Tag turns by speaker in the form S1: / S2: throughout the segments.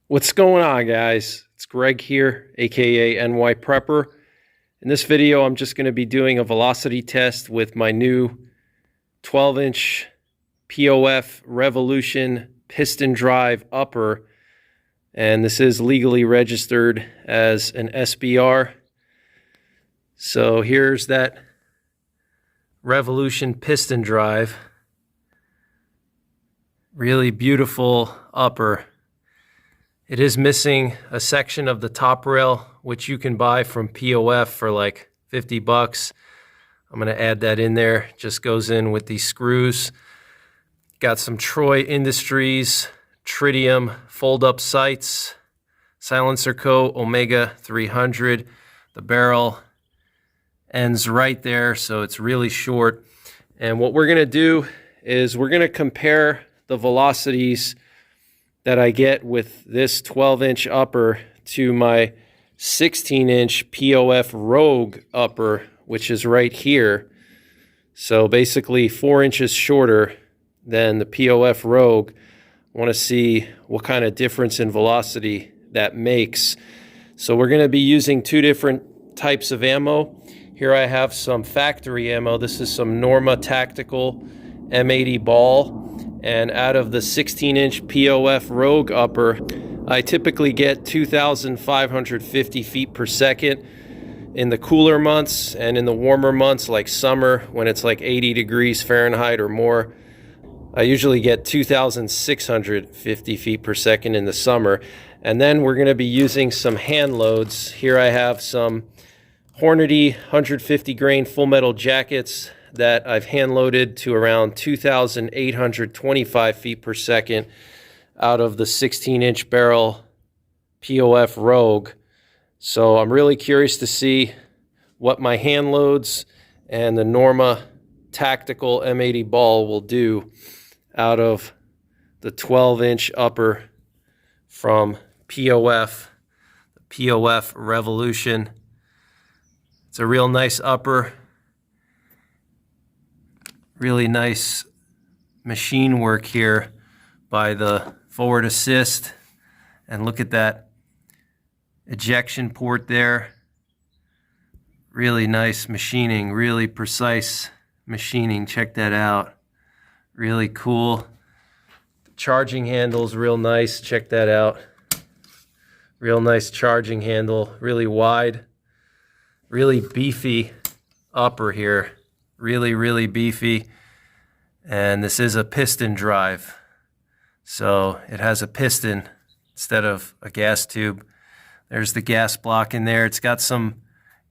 S1: What's going on, guys? It's Greg here, aka NYPrepper. In this video, I'm just going to be doing a velocity test with my new 12-inch POF Revolution piston drive upper, and this is legally registered as an SBR. So here's that Revolution piston drive. Really beautiful upper. It is missing a section of the top rail, which you can buy from POF for like 50 bucks. I'm going to add that in there. Just goes in with these screws. Got some Troy Industries tritium fold-up sights, silencer co Omega 300. The barrel ends right there, so it's really short. And what we're going to do is we're going to compare the velocities that I get with this 12-inch upper to my 16-inch POF Rogue upper, which is right here. So basically 4 inches shorter than the POF Rogue. I want to see what kind of difference in velocity that makes. So we're going to be using two different types of ammo. Here I have some factory ammo. This is some Norma Tactical M80 ball. And out of the 16-inch POF Rogue upper, I typically get 2,550 feet per second. In the cooler months and in the warmer months like summer, when it's like 80 degrees Fahrenheit or more, I usually get 2,650 feet per second in the summer. And then we're going to be using some hand loads. Here I have some Hornady 150 grain full metal jackets that I've hand loaded to around 2,825 feet per second out of the 16-inch barrel POF Rogue. So I'm really curious to see what my hand loads and the Norma Tactical M80 ball will do out of the 12-inch upper from POF, the POF Revolution. It's a real nice upper. Really nice machine work here by the forward assist. And look at that ejection port there. Really nice machining, really precise machining. Check that out. Really cool. The charging handle's real nice. Check that out. Real nice charging handle, really wide. Really beefy upper here. Really beefy. And this is a piston drive. So it has a piston instead of a gas tube. There's the gas block in there. It's got some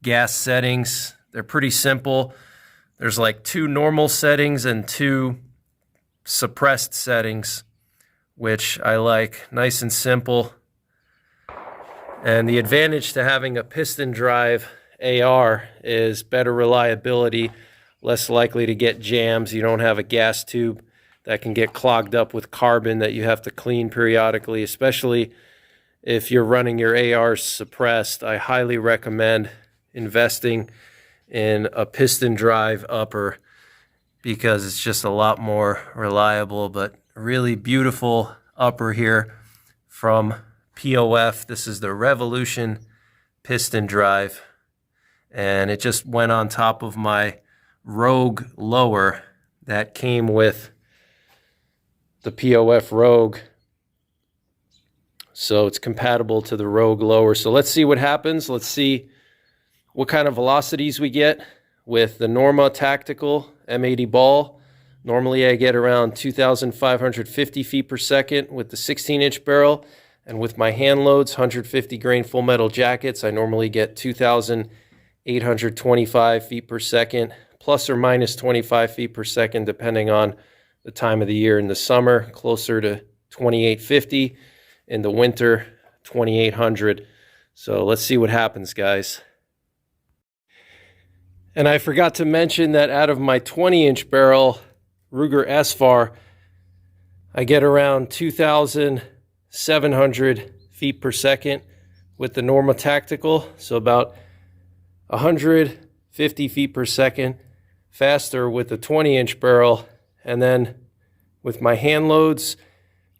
S1: gas settings. They're pretty simple. There's like 2 normal settings and 2 suppressed settings, which I like. Nice and simple. And the advantage to having a piston drive AR is better reliability, less likely to get jams. You don't have a gas tube that can get clogged up with carbon that you have to clean periodically, especially if you're running your ARs suppressed. I highly recommend investing in a piston drive upper because it's just a lot more reliable. But really beautiful upper here from POF. This is the Revolution piston drive, and it just went on top of my Rogue lower that came with the POF Rogue. So it's compatible to the Rogue lower. So let's see what happens. Let's see what kind of velocities we get with the Norma Tactical M80 ball. Normally I get around 2,550 feet per second with the 16-inch barrel. And with my hand loads, 150 grain full metal jackets, I normally get 2,825 feet per second, plus or minus 25 feet per second, depending on the time of the year. In the summer, closer to 2,850. In the winter, 2,800. So let's see what happens, guys. And I forgot to mention that out of my 20-inch barrel Ruger SFAR, I get around 2,700 feet per second with the Norma Tactical. So about 150 feet per second faster with the 20-inch barrel. And then with my hand loads,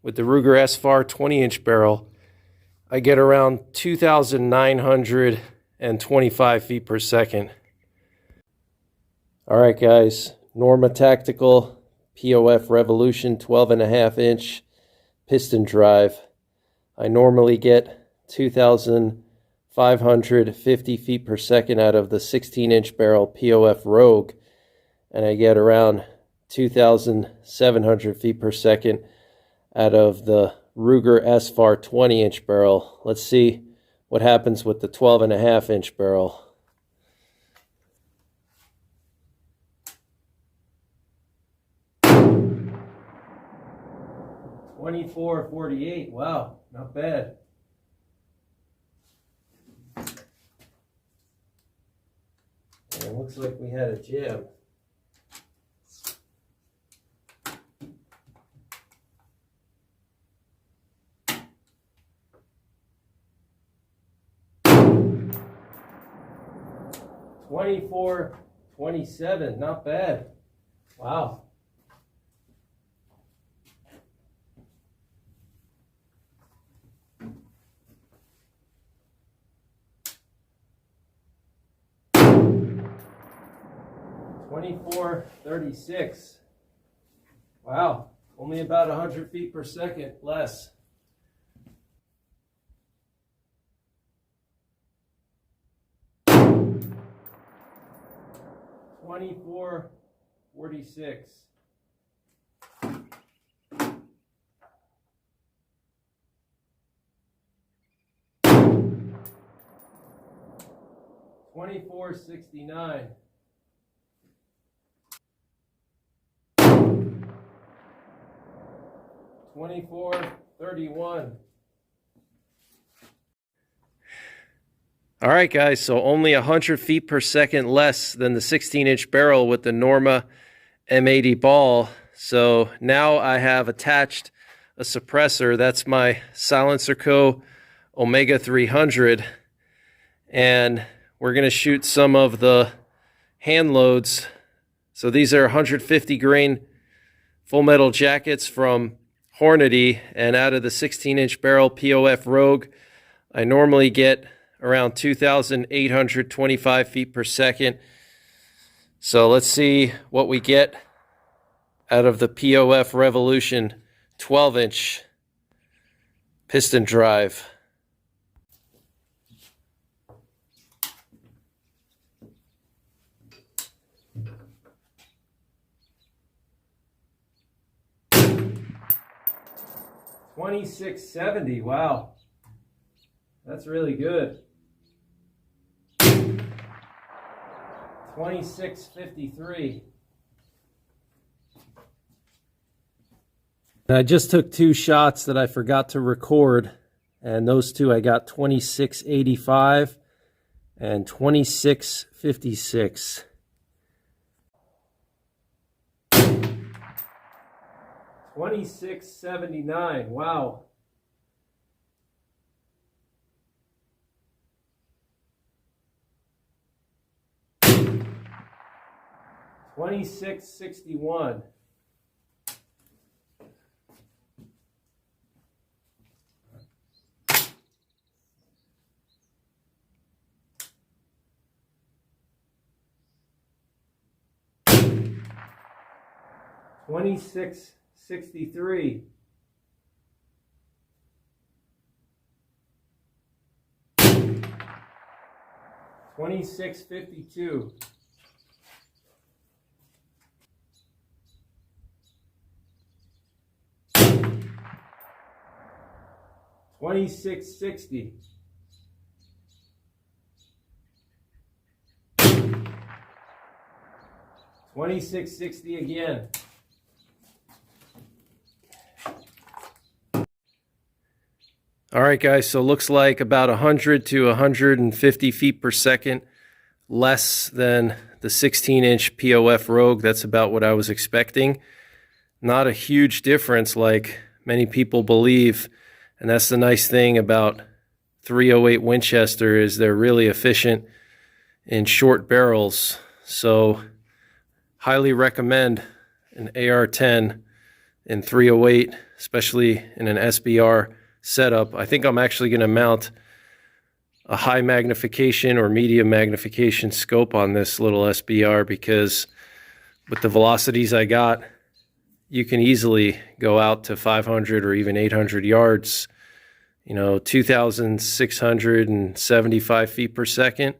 S1: with the Ruger SFAR 20-inch barrel, I get around 2,925 feet per second. All right, guys, Norma Tactical POF Revolution 12.5 inch piston drive. I normally get 2,550 feet per second out of the 16-inch barrel POF Rogue, and I get around 2,700 feet per second out of the Ruger SFAR 20-inch barrel. Let's see what happens with the 12.5 inch barrel. .2448, wow, not bad. And it looks like we had a jam. .2427, not bad. Wow. .2436. Wow, only about 100 feet per second less. .2446. .2469. .2431. All right, guys, so only 100 feet per second less than the 16-inch barrel with the Norma M80 ball. So now I have attached a suppressor. That's my Silencer Co. Omega 300. And we're going to shoot some of the hand loads. So these are 150 grain full metal jackets from Hornady, and out of the 16-inch barrel POF Rogue, I normally get around 2,825 feet per second. So let's see what we get out of the POF Revolution 12-inch piston drive. .2670, wow, that's really good. 2653. I just took two shots that I forgot to record, and those two I got 2685 and 2656. .2679, wow. .2661. .2663. .2652. .2660. .2660 again. All right, guys, so it looks like about 100 to 150 feet per second less than the 16-inch POF Rogue. That's about what I was expecting. Not a huge difference like many people believe, and that's the nice thing about 308 Winchester is they're really efficient in short barrels. So highly recommend an AR-10 in 308, especially in an SBR setup. I think I'm actually going to mount a high magnification or medium magnification scope on this little SBR, because with the velocities I got, you can easily go out to 500 or even 800 yards, 2,675 feet per second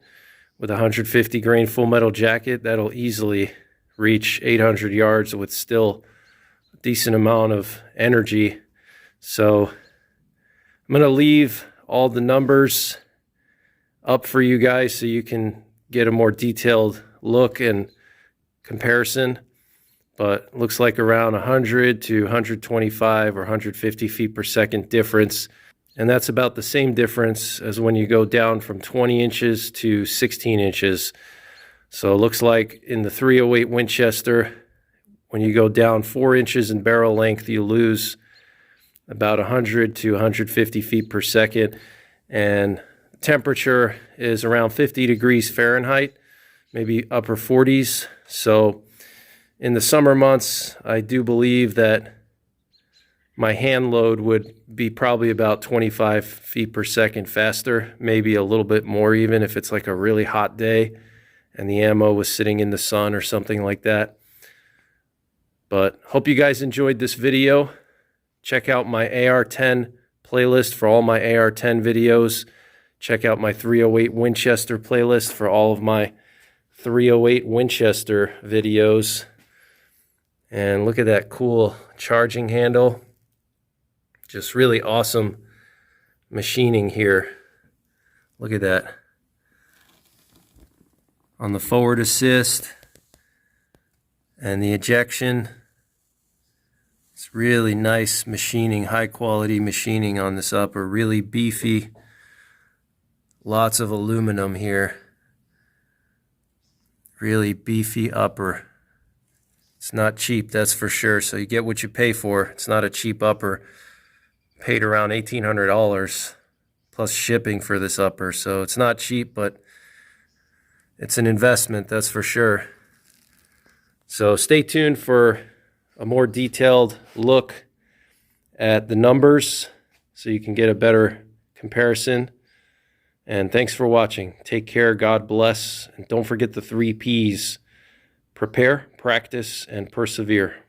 S1: with a 150 grain full metal jacket. That'll easily reach 800 yards with still a decent amount of energy. So I'm going to leave all the numbers up for you guys so you can get a more detailed look and comparison. But looks like around 100 to 125 or 150 feet per second difference. And that's about the same difference as when you go down from 20 inches to 16 inches. So it looks like in the 308 Winchester, when you go down 4 inches in barrel length, you lose about 100 to 150 feet per second. And temperature is around 50 degrees Fahrenheit, maybe upper 40s. So in the summer months, I do believe that my hand load would be probably about 25 feet per second faster, maybe a little bit more even if it's like a really hot day and the ammo was sitting in the sun or something like that. But hope you guys enjoyed this video. Check out my AR-10 playlist for all my AR-10 videos. Check out my 308 Winchester playlist for all of my 308 Winchester videos. And look at that cool charging handle. Just really awesome machining here. Look at that. On the forward assist and the ejection, it's really nice machining, high quality machining on this upper, really beefy. Lots of aluminum here. Really beefy upper. It's not cheap, that's for sure. So you get what you pay for. It's not a cheap upper. Paid around $1,800 plus shipping for this upper. So it's not cheap, but it's an investment, that's for sure. So stay tuned for a more detailed look at the numbers so you can get a better comparison. And thanks for watching. Take care, God bless, and don't forget the 3 Ps: prepare, practice, and persevere.